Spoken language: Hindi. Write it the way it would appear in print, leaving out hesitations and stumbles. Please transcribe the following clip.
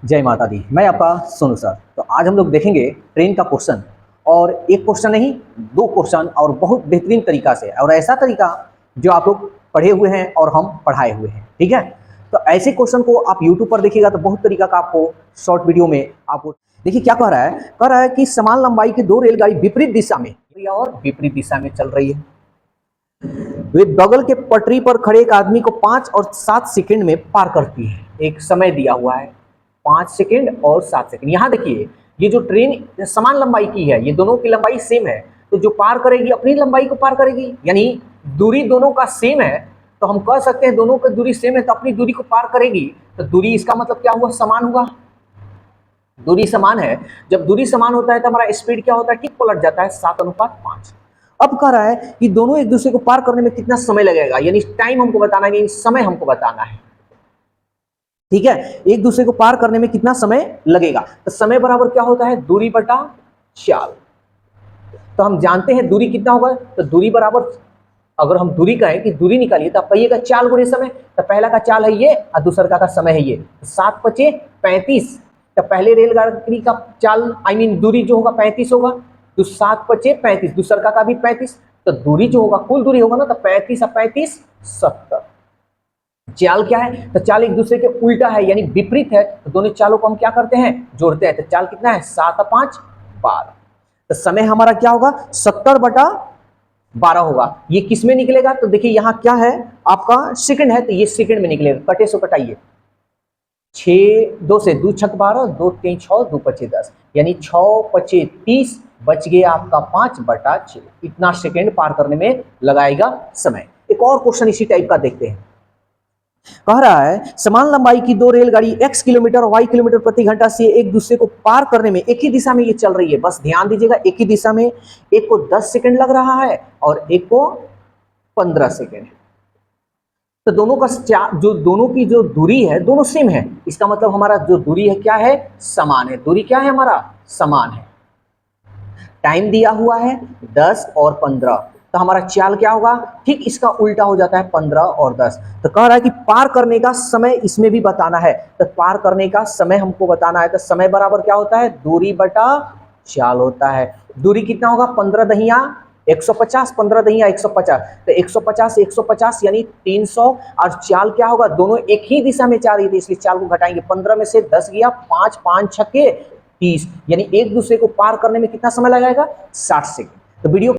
जय माता दी। मैं आपका सोनू सर। तो आज हम लोग देखेंगे ट्रेन का क्वेश्चन, और एक क्वेश्चन नहीं, दो क्वेश्चन, और बहुत बेहतरीन तरीका से, और ऐसा तरीका जो आप लोग पढ़े हुए हैं और हम पढ़ाए हुए हैं। ठीक है, तो ऐसे क्वेश्चन को आप यूट्यूब पर देखिएगा तो बहुत तरीका का आपको शॉर्ट वीडियो में आपको देखिए क्या कह रहा है कि समान लंबाई की दो रेलगाड़ी विपरीत दिशा में और विपरीत दिशा में चल रही है। वे बगल के पटरी पर खड़े एक आदमी को 5 और 7 सेकंड में पार करती है। एक समय दिया हुआ है 5 सेकंड और 7 सेकंड। यहां देखिए, ये जो ट्रेन समान लंबाई की है, ये दोनों की लंबाई सेम है, तो जो पार करेगी अपनी लंबाई को पार करेगी, यानी दूरी दोनों का सेम है, तो हम कह सकते हैं दोनों की दूरी सेम है तो अपनी दूरी को पार करेगी। तो दूरी, इसका मतलब क्या हुआ, समान हुआ। दूरी समान है, जब दूरी समान होता है तो हमारा स्पीड क्या होता है, ठीक पलट जाता है 7:5। अब कह रहा है कि दोनों एक दूसरे को पार करने में कितना समय लगेगा, यानी टाइम हमको बताना है, यानी समय हमको बताना है। ठीक है, एक दूसरे को पार करने में कितना समय लगेगा, तो समय बराबर क्या होता है, दूरी बटा चाल। तो हम जानते हैं दूरी कितना होगा, तो दूरी बराबर, अगर हम दूरी कहें कि दूरी निकालिए तो आप कहिएगा चाल गुणे समय। तो पहला का चाल है ये और दूसरा का समय है ये, 7 पचे 35। तो पहले रेलगाड़ी का चाल दूरी जो होगा 35 होगा, तो 7 पचे 35, दूसरा का भी 35। तो दूरी जो होगा, कुल दूरी होगा ना, तो 35 और 35 70। चाल क्या है, तो चाल एक दूसरे के उल्टा है, यानी विपरीत है, तो दोनों चालों को हम क्या करते हैं, जोड़ते हैं। तो चाल कितना है, 7 और 5 12। तो समय हमारा क्या होगा, 70/12 होगा। ये किस में निकलेगा, तो देखिए यहां क्या है, आपका सेकंड है, तो ये सेकंड में निकलेगा। कटे सो कटाइए, 6 2 से 2 छक 12, 2 3 6, 2 पचे 10, यानी 6 पचे 30, बच गया आपका 5/6। इतना सेकंड पार करने में लगाएगा समय। एक और क्वेश्चन इसी टाइप का देखते हैं। कह रहा है समान लंबाई की दो रेलगाड़ी x किलोमीटर और y किलोमीटर प्रति घंटा से एक दूसरे को पार करने में एक ही दिशा में ये चल रही है। बस ध्यान दीजिएगा, एक ही दिशा में, एक को 10 सेकंड लग रहा है और एक को 15 सेकंड। तो दोनों का जो दोनों की जो दूरी है दोनों सेम है, इसका मतलब हमारा जो दूरी है क्या है, समान है। दूरी क्या है हमारा, समान है। टाइम दिया हुआ है 10 और 15, तो हमारा चाल क्या होगा, ठीक इसका उल्टा हो जाता है 15 और 10। तो कह रहा है कि पार करने का समय इसमें भी बताना है, तो पार करने का समय हमको बताना है, तो समय बराबर क्या होता है, दूरी बटा चाल होता है। दूरी कितना होगा, 15 दहिया 150, 15 दहिया 150, तो 150 150 यानी 300। और चाल क्या होगा, दोनों एक ही दिशा में जा रही थी, इसलिए चाल को घटाएंगे, 15 में से 10 गया, 5 5 छक्के 30, यानी एक दूसरे को पार करने में कितना समय लगेगा, 60 सेकंड। तो वीडियो